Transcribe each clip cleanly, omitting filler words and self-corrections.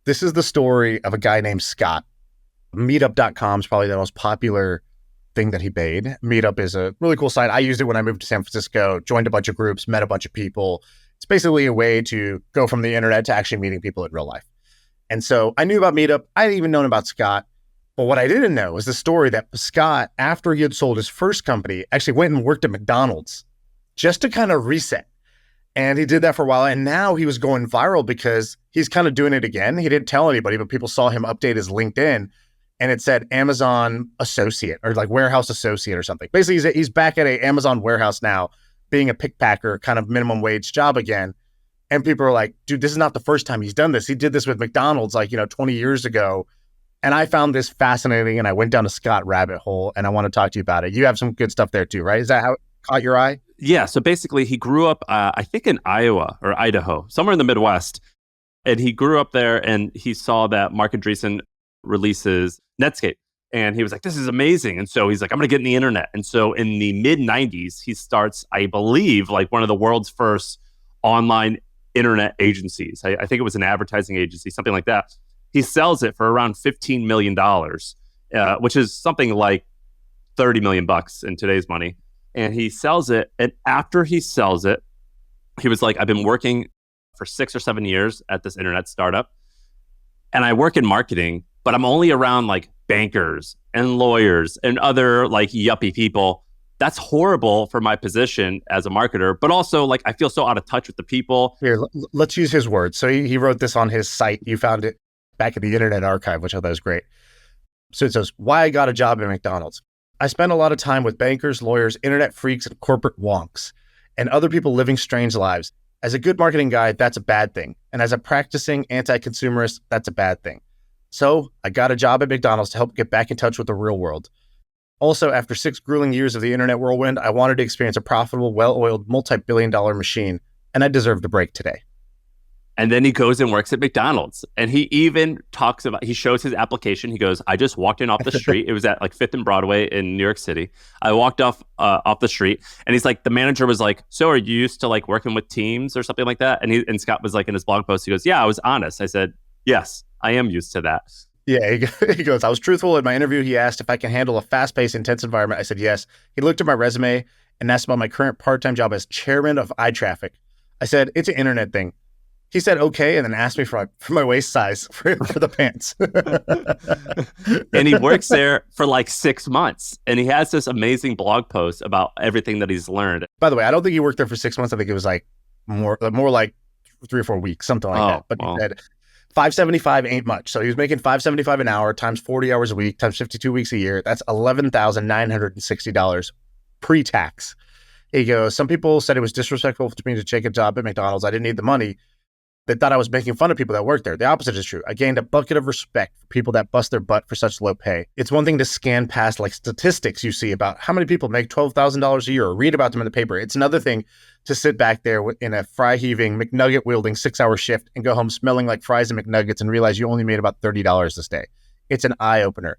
This is the story of a guy named Scott. Meetup.com is probably the most popular thing that he made. Meetup is a really cool site. I used it when I moved to San Francisco, joined a bunch of groups, met a bunch of people. It's basically a way to go from the internet to actually meeting people in real life. And so I knew about Meetup. I hadn't even known about Scott. But what I didn't know was the story that Scott, after he had sold his first company, actually went and worked at McDonald's just to kind of reset. And he did that for a while. And now he was going viral because he's kind of doing it again. He didn't tell anybody, but people saw him update his LinkedIn and it said Amazon associate or like warehouse associate or something. Basically, he's back at a Amazon warehouse now, being a pickpacker, kind of minimum wage job again. And people are like, dude, this is not the first time he's done this. He did this with McDonald's 20 years ago. And I found this fascinating and I went down a Scott rabbit hole and I want to talk to you about it. You have some good stuff there too, right? Is that how it caught your eye? Yeah. So basically he grew up, I think in Iowa or Idaho, somewhere in the Midwest. And he grew up there and he saw that Mark Andreessen releases Netscape. And he was like, this is amazing. And so he's like, I'm going to get in the internet. And so in the mid 90s, he starts, I believe, like one of the world's first online internet agencies. I think it was an advertising agency, something like that. He sells it for around $15 million, which is something like $30 million in today's money. And he sells it. And after he sells it, he was like, I've been working for 6 or 7 years at this internet startup. And I work in marketing, but I'm only around like bankers and lawyers and other like yuppie people. That's horrible for my position as a marketer, but also like I feel so out of touch with the people. Here, let's use his words. So he wrote this on his site. You found it back in the Internet Archive, which I thought was great. So it says, why I got a job at McDonald's. I spent a lot of time with bankers, lawyers, internet freaks, and corporate wonks, and other people living strange lives. As a good marketing guy, that's a bad thing. And as a practicing anti-consumerist, that's a bad thing. So I got a job at McDonald's to help get back in touch with the real world. Also, after 6 grueling years of the internet whirlwind, I wanted to experience a profitable, well-oiled, multi-billion-dollar machine, and I deserved a break today. And then he goes and works at McDonald's. And he even talks about, he shows his application. He goes, I just walked in off the street. It was at like 5th and Broadway in New York City. I walked off the street and he's like, the manager was like, so are you used to like working with teams or something like that? And Scott was like in his blog post, he goes, yeah, I was honest. I said, yes, I am used to that. Yeah, he goes, I was truthful in my interview. He asked if I can handle a fast-paced, intense environment. I said, yes. He looked at my resume and asked about my current part-time job as chairman of iTraffic. I said, it's an internet thing. He said, okay, and then asked me for my waist size for the pants. And he works there for like 6 months. And he has this amazing blog post about everything that he's learned. By the way, I don't think he worked there for 6 months. I think it was like more like 3 or 4 weeks, something like that. But he said $575 ain't much. So he was making $575 an hour times 40 hours a week times 52 weeks a year. That's $11,960 pre-tax. He goes, some people said it was disrespectful to me to take a job at McDonald's. I didn't need the money. They thought I was making fun of people that work there. The opposite is true. I gained a bucket of respect for people that bust their butt for such low pay. It's one thing to scan past like statistics you see about how many people make $12,000 a year or read about them in the paper. It's another thing to sit back there in a fry-heaving, McNugget-wielding 6-hour shift and go home smelling like fries and McNuggets and realize you only made about $30 this day. It's an eye-opener.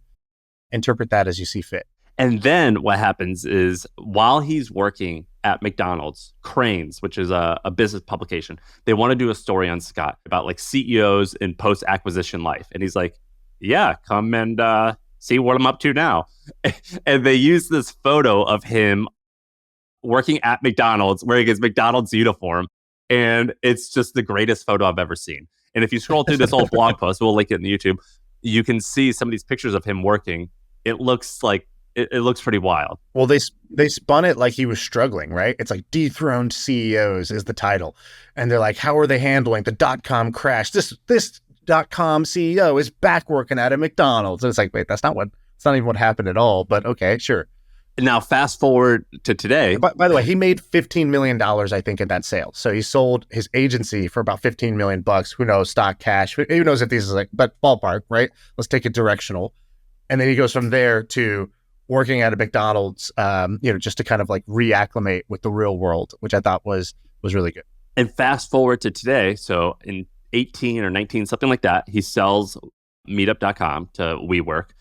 Interpret that as you see fit. And then what happens is while he's working at McDonald's, Cranes, which is a business publication, they want to do a story on Scott about like CEOs in post-acquisition life. And he's like, yeah, come and see what I'm up to now. And they use this photo of him working at McDonald's, wearing his McDonald's uniform. And it's just the greatest photo I've ever seen. And if you scroll through this whole blog post, we'll link it in YouTube, you can see some of these pictures of him working. It looks like it looks pretty wild. Well, they spun it like he was struggling, right? It's like Dethroned CEOs is the title. And they're like, how are they handling the .com crash? This .com CEO is back working at a McDonald's. And it's like, wait, it's not even what happened at all. But okay, sure. Now, fast forward to today. By the way, he made $15 million, I think, in that sale. So he sold his agency for about $15 million. Who knows, stock, cash. Who knows if these is like, but ballpark, right? Let's take it directional. And then he goes from there to working at a McDonald's, just to kind of like reacclimate with the real world, which I thought was really good. And fast forward to today. So in 18 or 19, something like that, he sells Meetup.com to WeWork.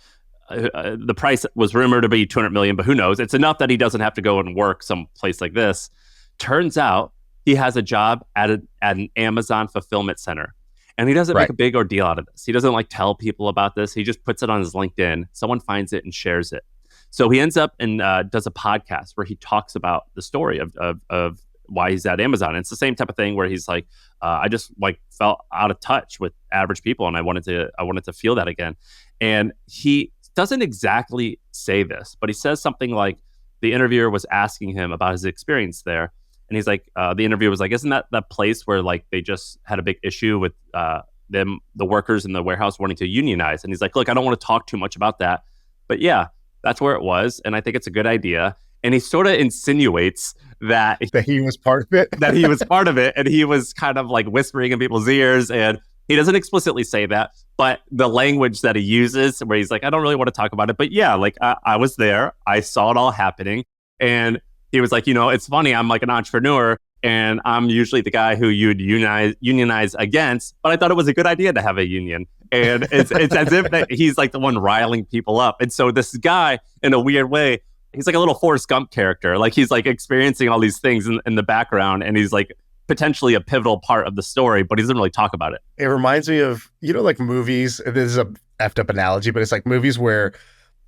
The price was rumored to be $200 million, but who knows? It's enough that he doesn't have to go and work someplace like this. Turns out he has a job at an Amazon fulfillment center. And he doesn't Right. make a big ordeal out of this. He doesn't like tell people about this. He just puts it on his LinkedIn. Someone finds it and shares it. So he ends up and does a podcast where he talks about the story of why he's at Amazon. And it's the same type of thing where he's like, I just like felt out of touch with average people, and I wanted to feel that again. And he doesn't exactly say this, but he says something like, the interviewer was asking him about his experience there. And he's like, the interviewer was like, isn't that place where like they just had a big issue with the workers in the warehouse wanting to unionize? And he's like, look, I don't want to talk too much about that, but yeah, that's where it was. And I think it's a good idea. And he sort of insinuates that he was part of it. that he was part of it. And he was kind of like whispering in people's ears. And he doesn't explicitly say that, but the language that he uses where he's like, I don't really want to talk about it. But yeah, like I was there. I saw it all happening. And he was like, it's funny. I'm like an entrepreneur and I'm usually the guy who you'd unionize against. But I thought it was a good idea to have a union. And it's as if that he's like the one riling people up. And so this guy, in a weird way, he's like a little Forrest Gump character. Like he's like experiencing all these things in the background. And he's like potentially a pivotal part of the story, but he doesn't really talk about it. It reminds me of, like movies. This is a effed up analogy, but it's like movies where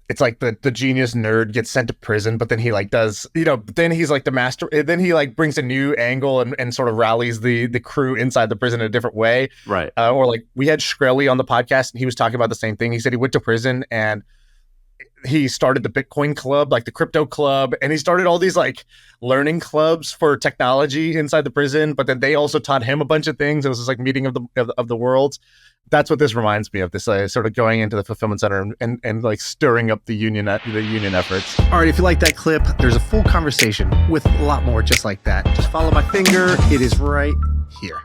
it's like the genius nerd gets sent to prison, but then he like does, then he's like the master. Then he like brings a new angle and sort of rallies the crew inside the prison in a different way. Right. Or like we had Shkreli on the podcast and he was talking about the same thing. He said he went to prison and he started the Bitcoin club, like the crypto club, and he started all these like learning clubs for technology inside the prison. But then they also taught him a bunch of things. It was this like meeting of the worlds. That's what this reminds me of. This sort of going into the fulfillment center and like stirring up the union efforts. All right, if you like that clip, there's a full conversation with a lot more just like that. Just follow my finger. It is right here.